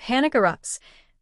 Panic erupts.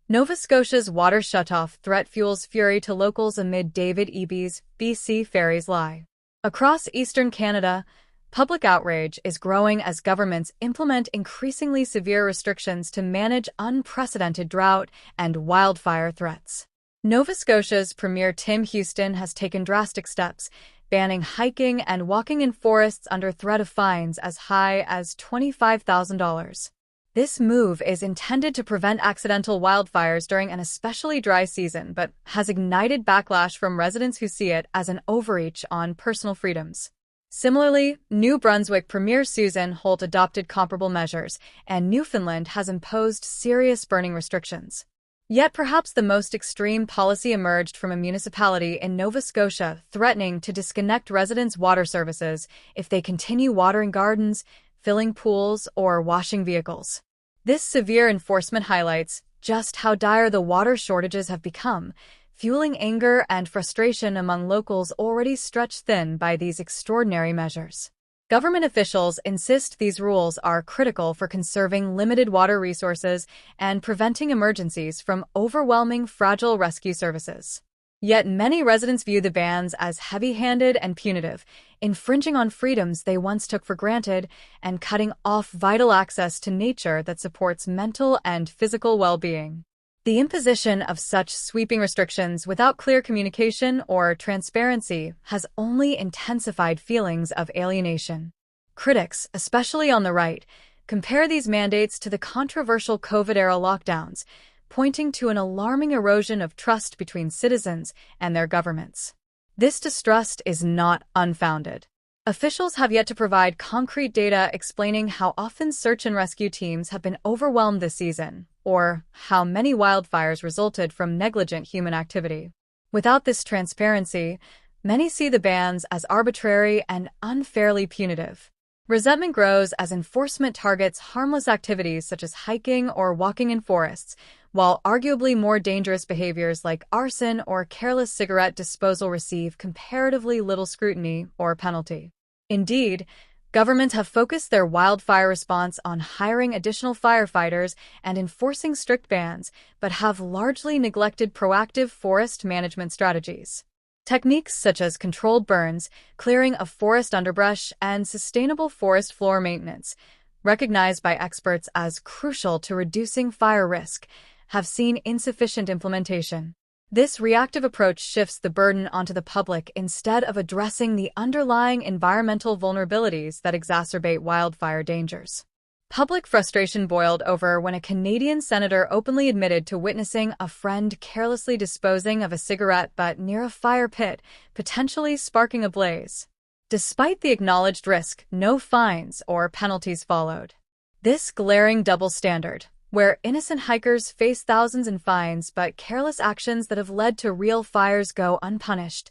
Nova Scotia's water shutoff threat fuels fury to locals amid David Eby's BC ferries lie. Across eastern Canada, public outrage is growing as governments implement increasingly severe restrictions to manage unprecedented drought and wildfire threats. Nova Scotia's Premier Tim Houston has taken drastic steps, banning hiking and walking in forests under threat of fines as high as $25,000. This move is intended to prevent accidental wildfires during an especially dry season, but has ignited backlash from residents who see it as an overreach on personal freedoms. Similarly, New Brunswick Premier Susan Holt adopted comparable measures, and Newfoundland has imposed serious burning restrictions. Yet perhaps the most extreme policy emerged from a municipality in Nova Scotia threatening to disconnect residents' water services if they continue watering gardens, filling pools, or washing vehicles. This severe enforcement highlights just how dire the water shortages have become, fueling anger and frustration among locals already stretched thin by these extraordinary measures. Government officials insist these rules are critical for conserving limited water resources and preventing emergencies from overwhelming fragile rescue services. Yet many residents view the bans as heavy-handed and punitive, infringing on freedoms they once took for granted and cutting off vital access to nature that supports mental and physical well-being. The imposition of such sweeping restrictions without clear communication or transparency has only intensified feelings of alienation. Critics, especially on the right, compare these mandates to the controversial COVID-era lockdowns, pointing to an alarming erosion of trust between citizens and their governments. This distrust is not unfounded. Officials have yet to provide concrete data explaining how often search and rescue teams have been overwhelmed this season, or how many wildfires resulted from negligent human activity. Without this transparency, many see the bans as arbitrary and unfairly punitive. Resentment grows as enforcement targets harmless activities such as hiking or walking in forests, while arguably more dangerous behaviors like arson or careless cigarette disposal receive comparatively little scrutiny or penalty. Indeed, governments have focused their wildfire response on hiring additional firefighters and enforcing strict bans, but have largely neglected proactive forest management strategies. Techniques such as controlled burns, clearing of forest underbrush, and sustainable forest floor maintenance, recognized by experts as crucial to reducing fire risk, have seen insufficient implementation. This reactive approach shifts the burden onto the public instead of addressing the underlying environmental vulnerabilities that exacerbate wildfire dangers. Public frustration boiled over when a Canadian senator openly admitted to witnessing a friend carelessly disposing of a cigarette butt near a fire pit, potentially sparking a blaze. Despite the acknowledged risk, no fines or penalties followed. This glaring double standard, where innocent hikers face thousands in fines but careless actions that have led to real fires go unpunished,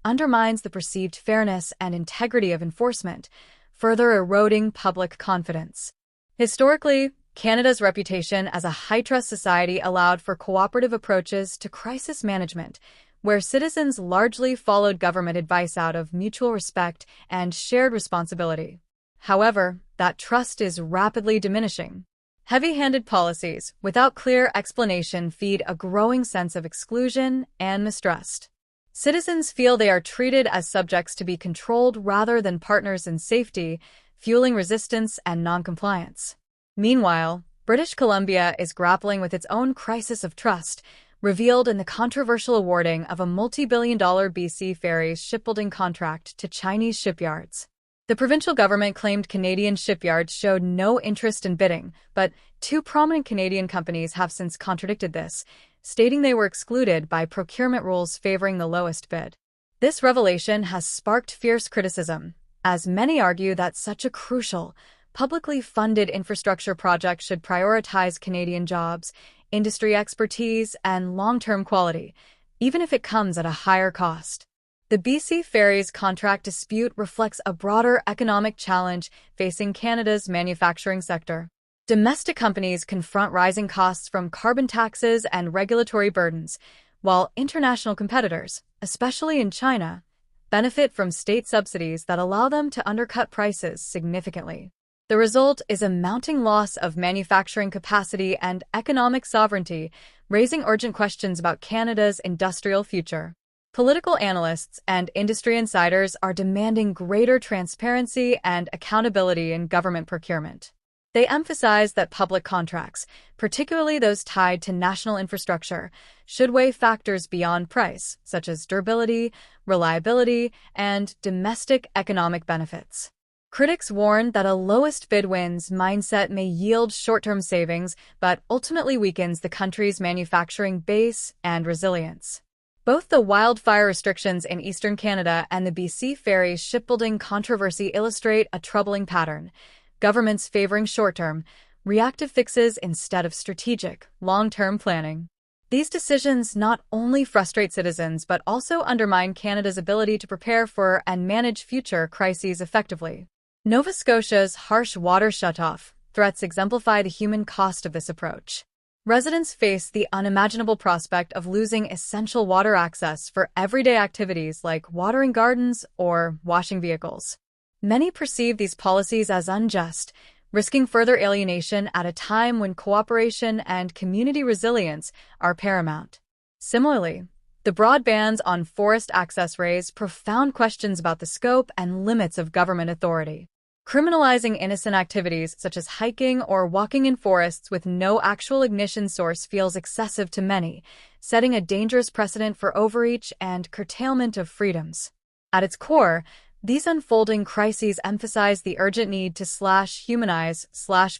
undermines the perceived fairness and integrity of enforcement, further eroding public confidence. Historically, Canada's reputation as a high-trust society allowed for cooperative approaches to crisis management, where citizens largely followed government advice out of mutual respect and shared responsibility. However, that trust is rapidly diminishing. Heavy-handed policies, without clear explanation, feed a growing sense of exclusion and mistrust. Citizens feel they are treated as subjects to be controlled rather than partners in safety, fueling resistance and noncompliance. Meanwhile, British Columbia is grappling with its own crisis of trust, revealed in the controversial awarding of a multi-billion-dollar BC Ferries shipbuilding contract to Chinese shipyards. The provincial government claimed Canadian shipyards showed no interest in bidding, but two prominent Canadian companies have since contradicted this, stating they were excluded by procurement rules favoring the lowest bid. This revelation has sparked fierce criticism, as many argue that such a crucial, publicly funded infrastructure project should prioritize Canadian jobs, industry expertise, and long-term quality, even if it comes at a higher cost. The BC Ferries contract dispute reflects a broader economic challenge facing Canada's manufacturing sector. Domestic companies confront rising costs from carbon taxes and regulatory burdens, while international competitors, especially in China, benefit from state subsidies that allow them to undercut prices significantly. The result is a mounting loss of manufacturing capacity and economic sovereignty, raising urgent questions about Canada's industrial future. Political analysts and industry insiders are demanding greater transparency and accountability in government procurement. They emphasize that public contracts, particularly those tied to national infrastructure, should weigh factors beyond price, such as durability, reliability, and domestic economic benefits. Critics warn that a lowest bid wins mindset may yield short-term savings, but ultimately weakens the country's manufacturing base and resilience. Both the wildfire restrictions in eastern Canada and the BC Ferries shipbuilding controversy illustrate a troubling pattern. Governments favoring short-term, reactive fixes instead of strategic, long-term planning. These decisions not only frustrate citizens but also undermine Canada's ability to prepare for and manage future crises effectively. Nova Scotia's harsh water shutoff threats exemplify the human cost of this approach. Residents face the unimaginable prospect of losing essential water access for everyday activities like watering gardens or washing vehicles. Many perceive these policies as unjust, risking further alienation at a time when cooperation and community resilience are paramount. Similarly, the broad bans on forest access raise profound questions about the scope and limits of government authority. Criminalizing innocent activities such as hiking or walking in forests with no actual ignition source feels excessive to many, setting a dangerous precedent for overreach and curtailment of freedoms. At its core, these unfolding crises emphasize the urgent need to humanize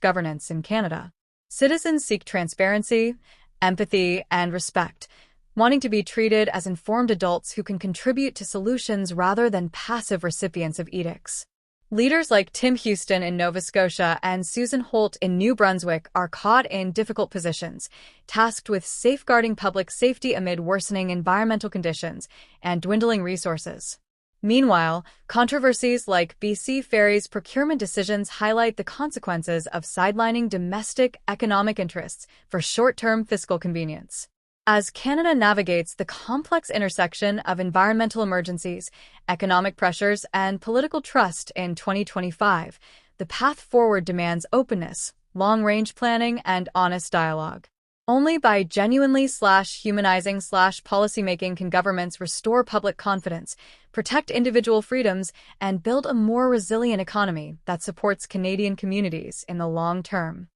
governance in Canada. Citizens seek transparency, empathy, and respect, wanting to be treated as informed adults who can contribute to solutions rather than passive recipients of edicts. Leaders like Tim Houston in Nova Scotia and Susan Holt in New Brunswick are caught in difficult positions, tasked with safeguarding public safety amid worsening environmental conditions and dwindling resources. Meanwhile, controversies like BC Ferries procurement decisions highlight the consequences of sidelining domestic economic interests for short-term fiscal convenience. As Canada navigates the complex intersection of environmental emergencies, economic pressures, and political trust in 2025, the path forward demands openness, long-range planning, and honest dialogue. Only by genuinely humanizing policymaking can governments restore public confidence, protect individual freedoms, and build a more resilient economy that supports Canadian communities in the long term.